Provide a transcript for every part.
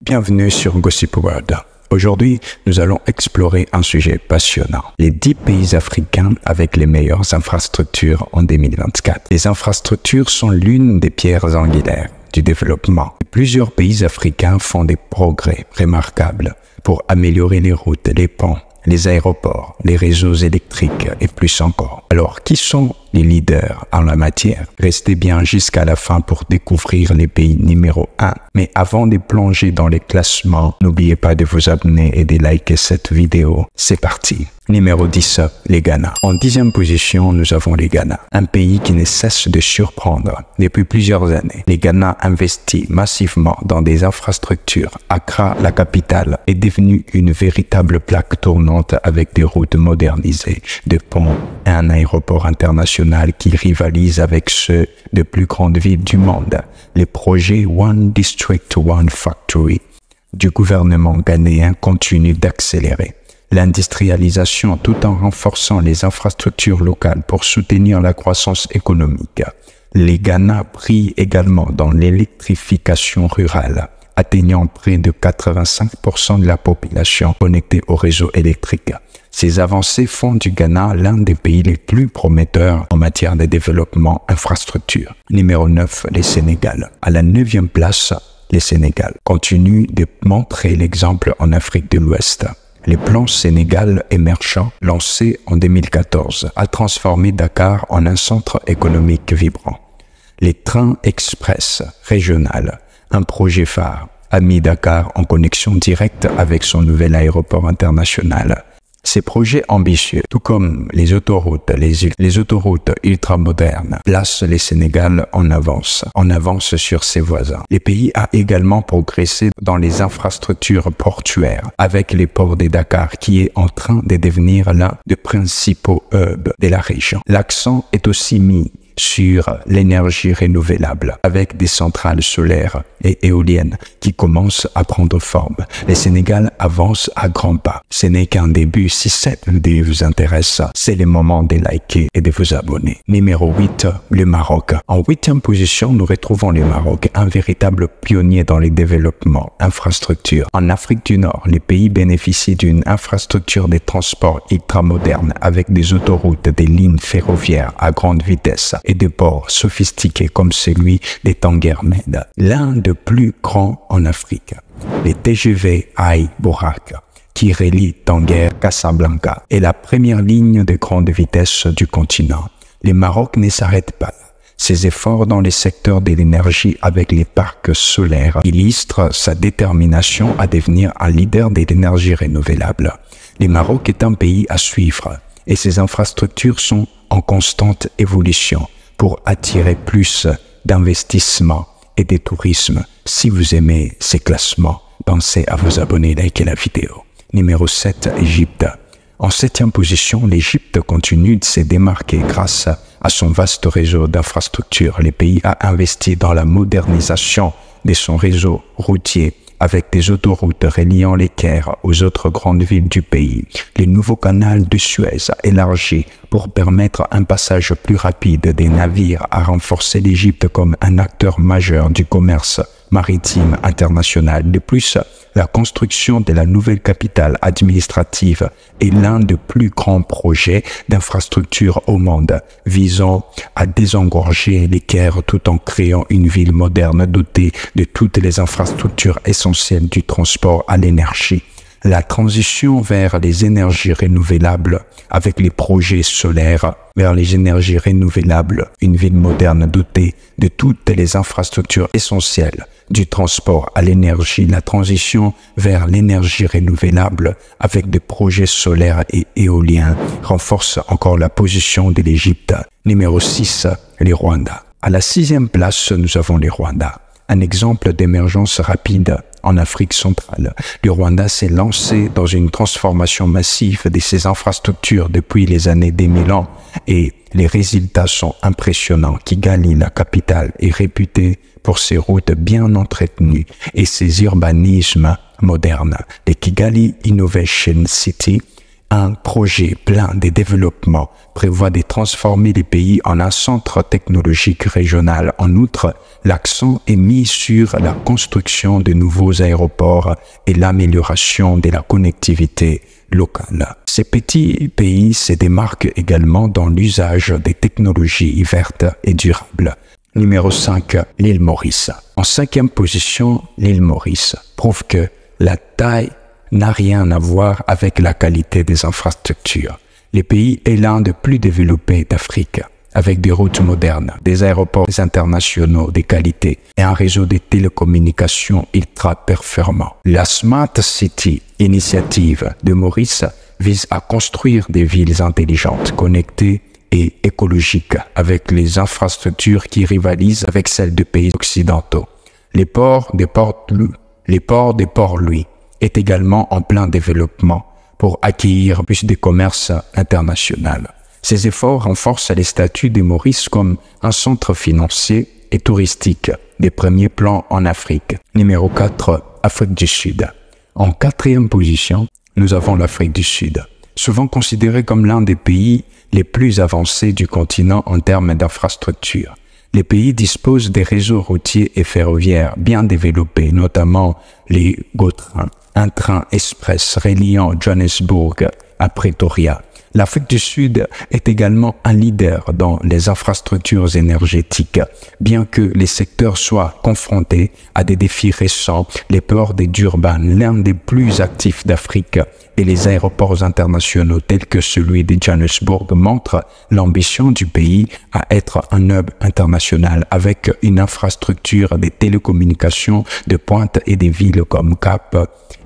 Bienvenue sur Gossip World. Aujourd'hui, nous allons explorer un sujet passionnant. Les 10 pays africains avec les meilleures infrastructures en 2024. Les infrastructures sont l'une des pierres angulaires du développement. Plusieurs pays africains font des progrès remarquables pour améliorer les routes, les ponts, les aéroports, les réseaux électriques et plus encore. Alors, qui sont les leaders en la matière? Restez bien jusqu'à la fin pour découvrir les pays numéro 1. Mais avant de plonger dans les classements, n'oubliez pas de vous abonner et de liker cette vidéo. C'est parti. Numéro 10, les Ghana. En 10e position, nous avons les Ghana, un pays qui ne cesse de surprendre. Depuis plusieurs années, les Ghana investit massivement dans des infrastructures. Accra, la capitale, est devenue une véritable plaque tournante avec des routes modernisées, des ponts et un aéroport international qui rivalise avec ceux des plus grandes villes du monde. Les projets One District, One Factory du gouvernement ghanéen continuent d'accélérer l'industrialisation tout en renforçant les infrastructures locales pour soutenir la croissance économique. Les Ghana brillent également dans l'électrification rurale, atteignant près de 85% de la population connectée au réseau électrique. Ces avancées font du Ghana l'un des pays les plus prometteurs en matière de développement infrastructure. Numéro 9, les Sénégal. À la 9e place, les Sénégal continuent de montrer l'exemple en Afrique de l'Ouest. Le plan Sénégal émergent, lancé en 2014, a transformé Dakar en un centre économique vibrant. Les trains express régional, un projet phare, a mis Dakar en connexion directe avec son nouvel aéroport international. Ces projets ambitieux, tout comme les autoroutes ultramodernes, placent le Sénégal en avance sur ses voisins. Le pays a également progressé dans les infrastructures portuaires, avec les ports de Dakar qui est en train de devenir l'un des principaux hubs de la région. L'accent est aussi mis sur l'énergie renouvelable, avec des centrales solaires et éoliennes qui commencent à prendre forme. Le Sénégal avance à grands pas. Ce n'est qu'un début. Si cette vidéo vous intéresse, c'est le moment de liker et de vous abonner. Numéro 8, le Maroc. En 8e position, nous retrouvons le Maroc, un véritable pionnier dans les développements infrastructures. En Afrique du Nord, les pays bénéficient d'une infrastructure de transport ultramoderne avec des autoroutes, des lignes ferroviaires à grande vitesse et des ports sophistiqués comme celui des Tanguer-Med, l'un des plus grands en Afrique. Les TGV Aïe Borak, qui relie Tanguer-Casablanca, est la première ligne de grande vitesse du continent. Le Maroc ne s'arrête pas là. Ses efforts dans les secteurs de l'énergie avec les parcs solaires illustrent sa détermination à devenir un leader de l'énergie renouvelable. Le Maroc est un pays à suivre et ses infrastructures sont en constante évolution pour attirer plus d'investissements et de tourisme. Si vous aimez ces classements, pensez à vous abonner et liker la vidéo. Numéro 7, Égypte. En 7e position, l'Égypte continue de se démarquer grâce à son vaste réseau d'infrastructures. Le pays a investi dans la modernisation de son réseau routier avec des autoroutes reliant les Caire aux autres grandes villes du pays. Le nouveau canal de Suez élargi pour permettre un passage plus rapide des navires a renforcé l'Égypte comme un acteur majeur du commerce maritime international. De plus, la construction de la nouvelle capitale administrative est l'un des plus grands projets d'infrastructure au monde, visant à désengorger les Caire tout en créant une ville moderne dotée de toutes les infrastructures essentielles du transport à l'énergie. La transition vers les énergies renouvelables avec les projets solaires vers les énergies renouvelables, une ville moderne dotée de toutes les infrastructures essentielles du transport à l'énergie, la transition vers l'énergie renouvelable avec des projets solaires et éoliens renforce encore la position de l'Égypte. Numéro 6, les Rwanda. À la 6e place, nous avons les Rwanda. Un exemple d'émergence rapide en Afrique centrale. Le Rwanda s'est lancé dans une transformation massive de ses infrastructures depuis les années 2000 et les résultats sont impressionnants. Kigali, la capitale, est réputée pour ses routes bien entretenues et ses urbanismes modernes. Le Kigali Innovation City Un projet plein de développement prévoit de transformer les pays en un centre technologique régional. En outre, l'accent est mis sur la construction de nouveaux aéroports et l'amélioration de la connectivité locale. Ces petits pays se démarquent également dans l'usage des technologies vertes et durables. Numéro 5, l'île Maurice. En 5e position, l'île Maurice prouve que la taille n'a rien à voir avec la qualité des infrastructures. Le pays est l'un des plus développés d'Afrique, avec des routes modernes, des aéroports internationaux de qualité et un réseau de télécommunications ultra performant. La Smart City Initiative de Maurice vise à construire des villes intelligentes, connectées et écologiques, avec les infrastructures qui rivalisent avec celles des pays occidentaux. Les ports de Port-Louis est également en plein développement pour accueillir plus de commerce international. Ces efforts renforcent les statuts de Maurice comme un centre financier et touristique des premiers plans en Afrique. Numéro 4, Afrique du Sud. En 4e position, nous avons l'Afrique du Sud, souvent considérée comme l'un des pays les plus avancés du continent en termes d'infrastructures. Les pays disposent des réseaux routiers et ferroviaires bien développés, notamment les GO-trains, un train express reliant Johannesburg à Pretoria. L'Afrique du Sud est également un leader dans les infrastructures énergétiques, bien que les secteurs soient confrontés à des défis récents. Les ports de Durban, l'un des plus actifs d'Afrique, et les aéroports internationaux tels que celui de Johannesburg montrent l'ambition du pays à être un hub international avec une infrastructure de télécommunications de pointe et des villes comme Cap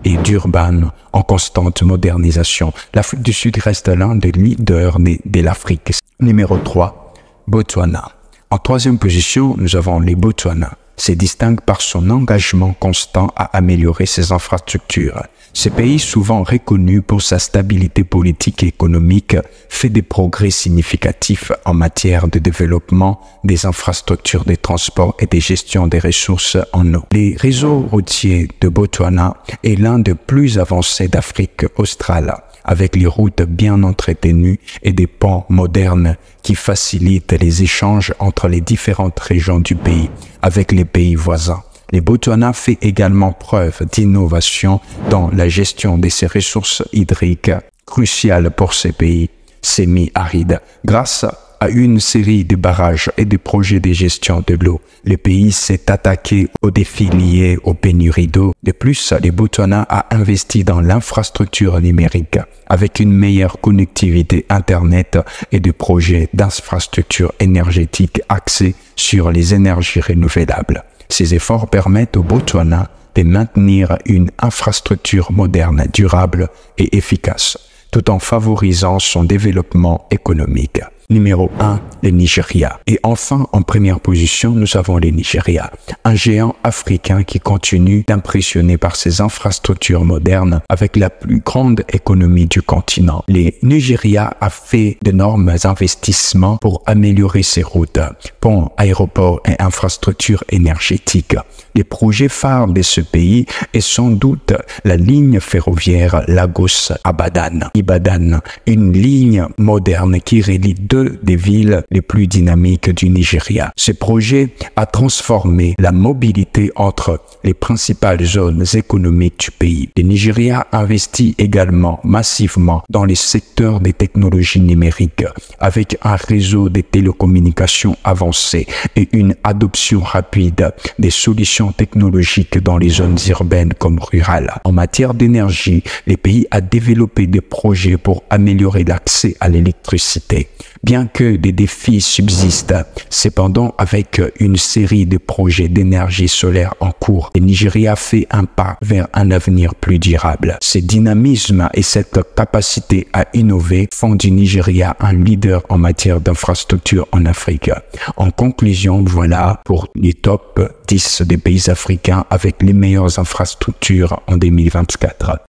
et Durban en constante modernisation. L'Afrique du Sud reste l'un des leaders de l'Afrique. Numéro 3, Botswana. En 3e position, nous avons les Botswana. Se distingue par son engagement constant à améliorer ses infrastructures. Ce pays, souvent reconnu pour sa stabilité politique et économique, fait des progrès significatifs en matière de développement des infrastructures de transport et de gestion des ressources en eau. Les réseaux routiers de Botswana est l'un des plus avancés d'Afrique australe, avec les routes bien entretenues et des ponts modernes qui facilitent les échanges entre les différentes régions du pays avec les pays voisins. Le Botswana fait également preuve d'innovation dans la gestion de ses ressources hydriques, cruciales pour ces pays semi-arides. Grâce à une série de barrages et de projets de gestion de l'eau, le pays s'est attaqué aux défis liés aux pénuries d'eau. De plus, le Botswana a investi dans l'infrastructure numérique avec une meilleure connectivité Internet et des projets d'infrastructure énergétique axés sur les énergies renouvelables. Ces efforts permettent au Botswana de maintenir une infrastructure moderne, durable et efficace, tout en favorisant son développement économique. Numéro 1, le Nigeria. Et enfin, en première position, nous avons le Nigeria, un géant africain qui continue d'impressionner par ses infrastructures modernes avec la plus grande économie du continent. Le Nigeria a fait d'énormes investissements pour améliorer ses routes, ponts, aéroports et infrastructures énergétiques. Les projets phares de ce pays est sans doute la ligne ferroviaire Lagos-Ibadan, une ligne moderne qui relie deux des villes les plus dynamiques du Nigeria. Ce projet a transformé la mobilité entre les principales zones économiques du pays. Le Nigeria investit également massivement dans les secteurs des technologies numériques avec un réseau de télécommunications avancé et une adoption rapide des solutions technologiques dans les zones urbaines comme rurales. En matière d'énergie, le pays a développé des projets pour améliorer l'accès à l'électricité. Bien que des défis subsistent, cependant avec une série de projets d'énergie solaire en cours, le Nigeria fait un pas vers un avenir plus durable. Ce dynamisme et cette capacité à innover font du Nigeria un leader en matière d'infrastructure en Afrique. En conclusion, voilà pour les top 10 des pays africains avec les meilleures infrastructures en 2024.